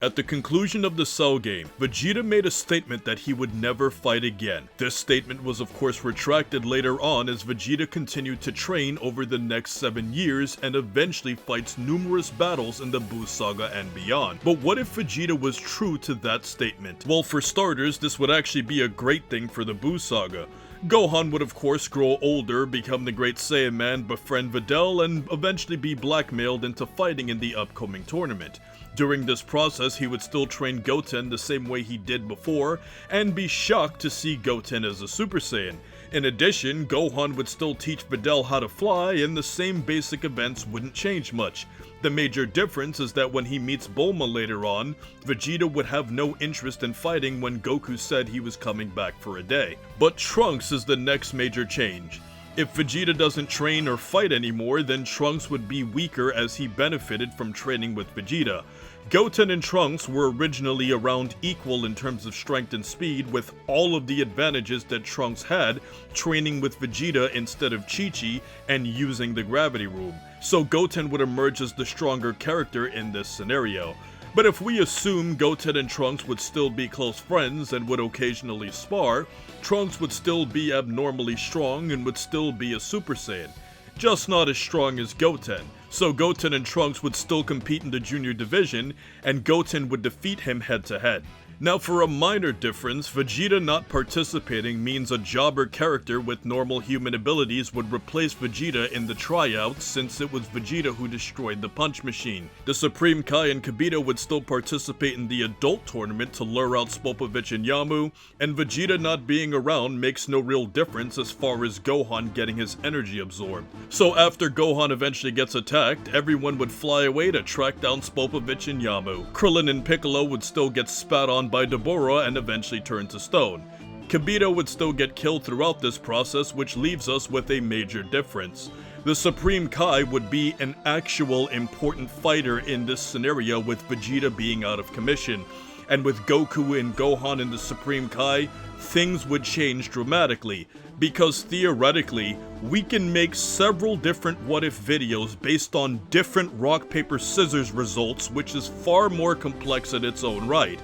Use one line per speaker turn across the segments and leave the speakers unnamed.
At the conclusion of the Cell game, Vegeta made a statement that he would never fight again. This statement was of course retracted later on as Vegeta continued to train over the next 7 years and eventually fights numerous battles in the Buu saga and beyond. But what if Vegeta was true to that statement? Well, for starters, this would actually be a great thing for the Buu saga. Gohan would of course grow older, become the Great Saiyan Man, befriend Videl, and eventually be blackmailed into fighting in the upcoming tournament. During this process, he would still train Goten the same way he did before, and be shocked to see Goten as a Super Saiyan. In addition, Gohan would still teach Videl how to fly, and the same basic events wouldn't change much. The major difference is that when he meets Bulma later on, Vegeta would have no interest in fighting when Goku said he was coming back for a day. But Trunks is the next major change. If Vegeta doesn't train or fight anymore, then Trunks would be weaker as he benefited from training with Vegeta. Goten and Trunks were originally around equal in terms of strength and speed, with all of the advantages that Trunks had training with Vegeta instead of Chi-Chi and using the gravity room. So Goten would emerge as the stronger character in this scenario. But if we assume Goten and Trunks would still be close friends and would occasionally spar, Trunks would still be abnormally strong and would still be a Super Saiyan, just not as strong as Goten. So Goten and Trunks would still compete in the junior division, and Goten would defeat him head to head. Now for a minor difference, Vegeta not participating means a jobber character with normal human abilities would replace Vegeta in the tryouts since it was Vegeta who destroyed the punch machine. The Supreme Kai and Kibito would still participate in the adult tournament to lure out Spopovich and Yamu, and Vegeta not being around makes no real difference as far as Gohan getting his energy absorbed. So after Gohan eventually gets attacked, everyone would fly away to track down Spopovich and Yamu. Krillin and Piccolo would still get spat on by Deborah and eventually turn to stone. Kibito would still get killed throughout this process, which leaves us with a major difference. The Supreme Kai would be an actual important fighter in this scenario with Vegeta being out of commission. And with Goku and Gohan in the Supreme Kai, things would change dramatically, because theoretically, we can make several different what-if videos based on different rock, paper, scissors results, which is far more complex in its own right.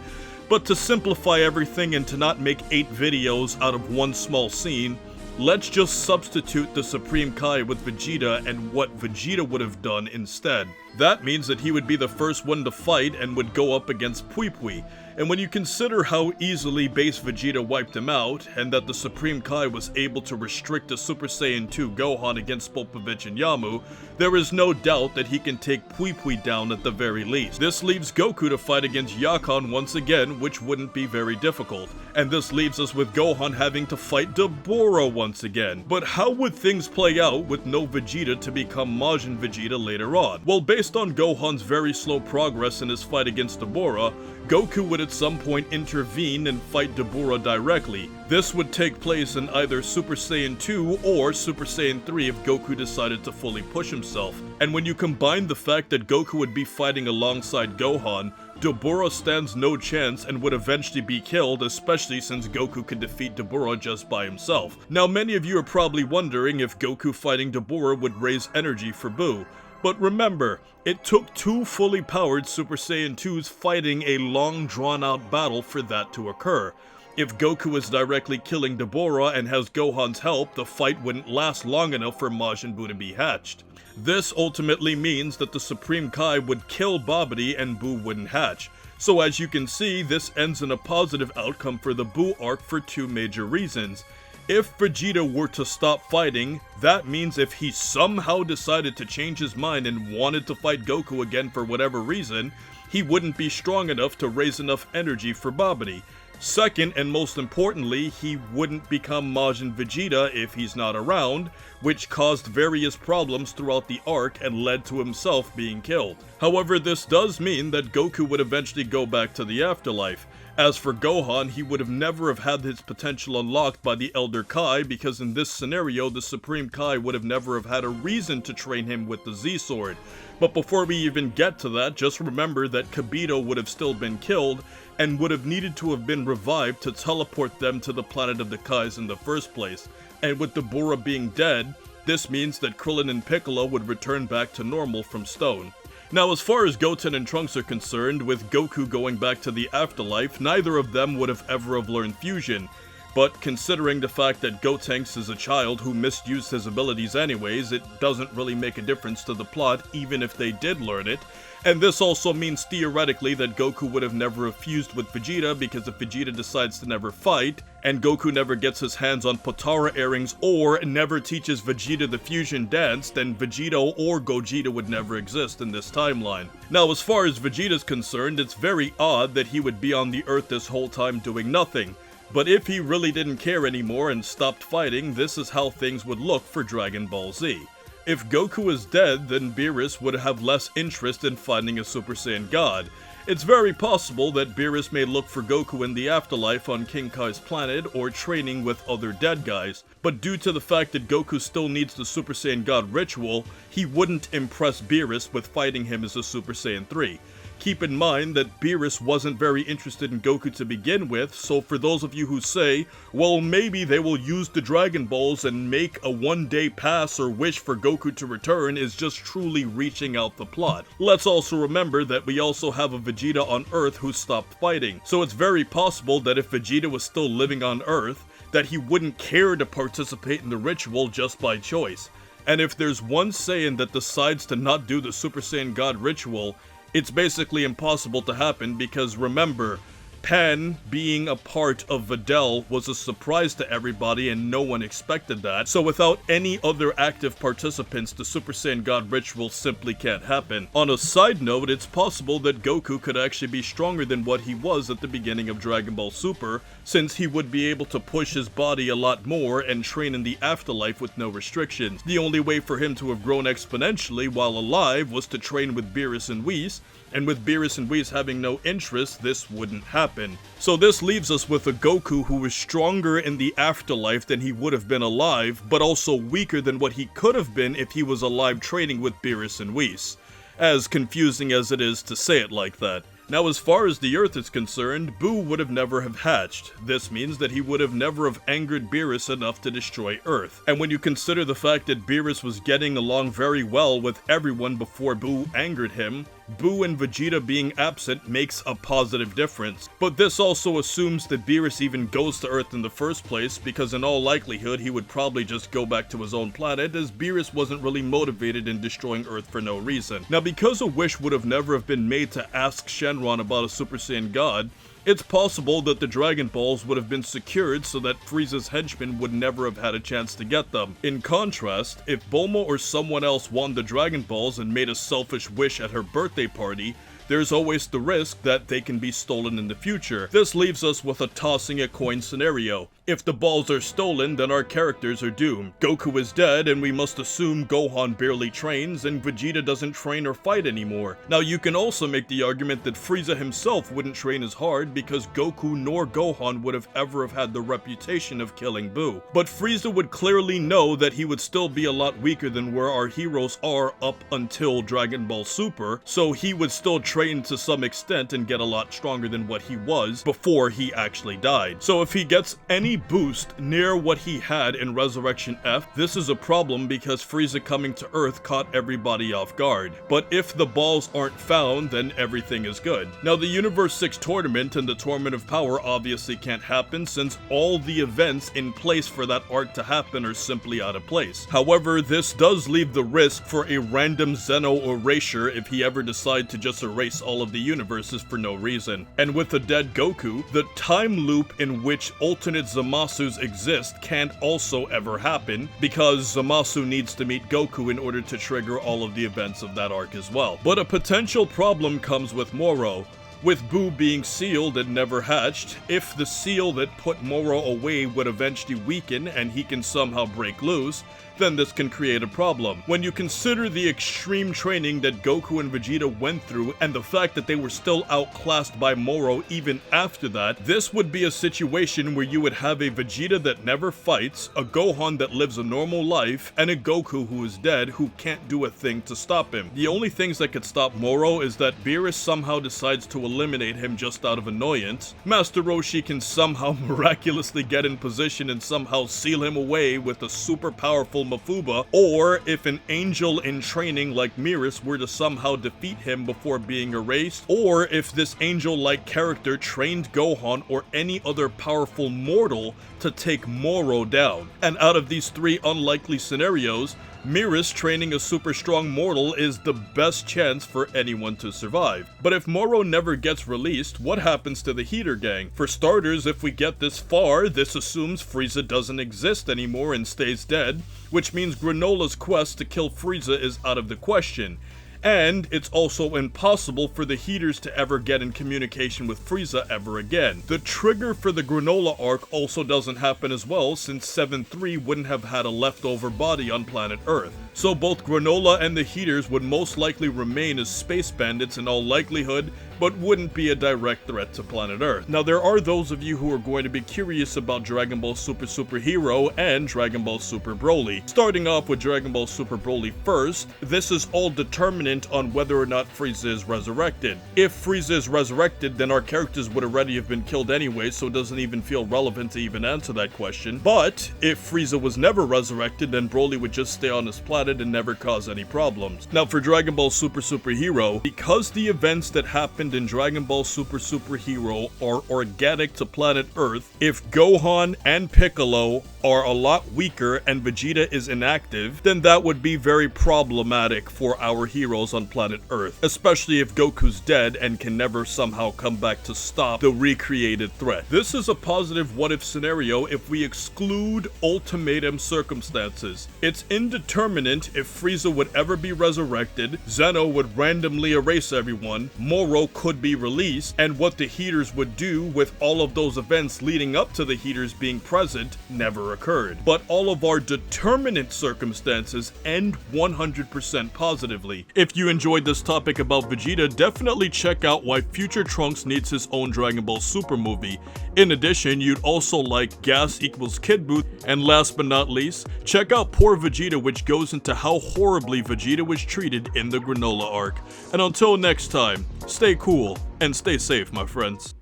But to simplify everything and to not make 8 videos out of one small scene, let's just substitute the Supreme Kai with Vegeta and what Vegeta would have done instead. That means that he would be the first one to fight and would go up against Pui Pui. And when you consider how easily base Vegeta wiped him out, and that the Supreme Kai was able to restrict the Super Saiyan 2 Gohan against Spopovich and Yamu, there is no doubt that he can take Pui Pui down at the very least. This leaves Goku to fight against Yakan once again, which wouldn't be very difficult. And this leaves us with Gohan having to fight Deborah once again. But how would things play out with no Vegeta to become Majin Vegeta later on? Well, based on Gohan's very slow progress in his fight against Deborah, Goku would at some point intervene and fight Deborah directly. This would take place in either Super Saiyan 2 or Super Saiyan 3 if Goku decided to fully push himself. And when you combine the fact that Goku would be fighting alongside Gohan, Deborah stands no chance and would eventually be killed, especially since Goku could defeat Deborah just by himself. Now many of you are probably wondering if Goku fighting Deborah would raise energy for Buu. But remember, it took 2 fully powered Super Saiyan 2s fighting a long drawn-out battle for that to occur. If Goku is directly killing Deborah and has Gohan's help, the fight wouldn't last long enough for Majin Buu to be hatched. This ultimately means that the Supreme Kai would kill Babidi and Buu wouldn't hatch. So as you can see, this ends in a positive outcome for the Buu arc for 2 major reasons. If Vegeta were to stop fighting, that means if he somehow decided to change his mind and wanted to fight Goku again for whatever reason, he wouldn't be strong enough to raise enough energy for Babidi. Second, and most importantly, he wouldn't become Majin Vegeta if he's not around, which caused various problems throughout the arc and led to himself being killed. However, this does mean that Goku would eventually go back to the afterlife. As for Gohan, he would have never have had his potential unlocked by the Elder Kai, because in this scenario, the Supreme Kai would have never have had a reason to train him with the Z-Sword. But before we even get to that, just remember that Kibito would have still been killed, and would have needed to have been revived to teleport them to the planet of the Kais in the first place. And with Deborah being dead, this means that Krillin and Piccolo would return back to normal from stone. Now, as far as Goten and Trunks are concerned, with Goku going back to the afterlife, neither of them would have ever learned fusion. But considering the fact that Gotenks is a child who misused his abilities anyways, it doesn't really make a difference to the plot even if they did learn it. And this also means theoretically that Goku would have never fused with Vegeta, because if Vegeta decides to never fight, and Goku never gets his hands on Potara earrings or never teaches Vegeta the fusion dance, then Vegeta or Gogeta would never exist in this timeline. Now, as far as Vegeta's concerned, it's very odd that he would be on the Earth this whole time doing nothing. But if he really didn't care anymore and stopped fighting, this is how things would look for Dragon Ball Z. If Goku is dead, then Beerus would have less interest in finding a Super Saiyan God. It's very possible that Beerus may look for Goku in the afterlife on King Kai's planet or training with other dead guys, but due to the fact that Goku still needs the Super Saiyan God ritual, he wouldn't impress Beerus with fighting him as a Super Saiyan 3. Keep in mind that Beerus wasn't very interested in Goku to begin with, so for those of you who say, well, maybe they will use the Dragon Balls and make a one-day pass or wish for Goku to return, is just truly reaching out the plot. Let's also remember that we also have a Vegeta on Earth who stopped fighting, so it's very possible that if Vegeta was still living on Earth, that he wouldn't care to participate in the ritual just by choice. And if there's one Saiyan that decides to not do the Super Saiyan God ritual, it's basically impossible to happen, because remember, Pan being a part of Videl was a surprise to everybody and no one expected that, so without any other active participants, the Super Saiyan God ritual simply can't happen. On a side note, it's possible that Goku could actually be stronger than what he was at the beginning of Dragon Ball Super, since he would be able to push his body a lot more and train in the afterlife with no restrictions. The only way for him to have grown exponentially while alive was to train with Beerus and Whis, and with Beerus and Whis having no interest, this wouldn't happen. So this leaves us with a Goku who is stronger in the afterlife than he would have been alive, but also weaker than what he could have been if he was alive training with Beerus and Whis. As confusing as it is to say it like that. Now, as far as the Earth is concerned, Buu would have never have hatched. This means that he would have never have angered Beerus enough to destroy Earth. And when you consider the fact that Beerus was getting along very well with everyone before Buu angered him, Buu and Vegeta being absent makes a positive difference. But this also assumes that Beerus even goes to Earth in the first place, because in all likelihood he would probably just go back to his own planet, as Beerus wasn't really motivated in destroying Earth for no reason. Now, because a wish would have never have been made to ask Shenron about a Super Saiyan God, it's possible that the Dragon Balls would have been secured so that Frieza's henchmen would never have had a chance to get them. In contrast, if Bulma or someone else won the Dragon Balls and made a selfish wish at her birthday party, there's always the risk that they can be stolen in the future. This leaves us with a tossing a coin scenario. If the balls are stolen, then our characters are doomed. Goku is dead, and we must assume Gohan barely trains, and Vegeta doesn't train or fight anymore. Now, you can also make the argument that Frieza himself wouldn't train as hard, because Goku nor Gohan would have ever have had the reputation of killing Buu. But Frieza would clearly know that he would still be a lot weaker than where our heroes are up until Dragon Ball Super, so he would still train to some extent and get a lot stronger than what he was before he actually died. So if he gets any boost near what he had in Resurrection F, this is a problem because Frieza coming to Earth caught everybody off guard. But if the balls aren't found, then everything is good. Now, the Universe 6 tournament and the Tournament of Power obviously can't happen, since all the events in place for that arc to happen are simply out of place. However, this does leave the risk for a random Zeno erasure if he ever decides to just erase all of the universes for no reason. And with the dead Goku, the time loop in which alternate Zamasus exist can't also ever happen, because Zamasu needs to meet Goku in order to trigger all of the events of that arc as well. But a potential problem comes with Moro. With Buu being sealed and never hatched, if the seal that put Moro away would eventually weaken and he can somehow break loose, then this can create a problem. When you consider the extreme training that Goku and Vegeta went through and the fact that they were still outclassed by Moro even after that, this would be a situation where you would have a Vegeta that never fights, a Gohan that lives a normal life, and a Goku who is dead who can't do a thing to stop him. The only things that could stop Moro is that Beerus somehow decides to eliminate him just out of annoyance, Master Roshi can somehow miraculously get in position and somehow seal him away with a super powerful kill Mafuba, or if an angel in training like Miris were to somehow defeat him before being erased, or if this angel-like character trained Gohan or any other powerful mortal to take Moro down. And out of these three unlikely scenarios, Miris training a super strong mortal is the best chance for anyone to survive. But if Moro never gets released, what happens to the Heater gang? For starters, if we get this far, this assumes Frieza doesn't exist anymore and stays dead, which means Granolah's quest to kill Frieza is out of the question. And it's also impossible for the Heeters to ever get in communication with Frieza ever again. The trigger for the Granolah arc also doesn't happen as well, since 7-3 wouldn't have had a leftover body on planet Earth. So both Granolah and the Heeters would most likely remain as space bandits in all likelihood, but wouldn't be a direct threat to planet Earth. Now there are those of you who are going to be curious about Dragon Ball Super Super Hero and Dragon Ball Super Broly. Starting off with Dragon Ball Super Broly first, this is all determinant on whether or not Frieza is resurrected. If Frieza is resurrected, then our characters would already have been killed anyway, so it doesn't even feel relevant to even answer that question. But if Frieza was never resurrected, then Broly would just stay on his planet and never cause any problems. Now for Dragon Ball Super Super Hero, because the events that happened in Dragon Ball Super Super Hero are organic to planet Earth, if Gohan and Piccolo are a lot weaker and Vegeta is inactive, then that would be very problematic for our heroes on planet Earth, especially if Goku's dead and can never somehow come back to stop the recreated threat. This is a positive what-if scenario if we exclude ultimatum circumstances. It's indeterminate if Frieza would ever be resurrected, Zeno would randomly erase everyone, Moro could be released, and what the Heeters would do with all of those events leading up to the Heeters being present never occurred. But all of our determinate circumstances end 100% positively. If you enjoyed this topic about Vegeta, definitely check out why Future Trunks needs his own Dragon Ball Super movie. In addition, you'd also like Gas equals Kid Buu, and last but not least, check out Poor Vegeta, which goes into how horribly Vegeta was treated in the Granolah arc. And until next time, stay cool and stay safe, my friends.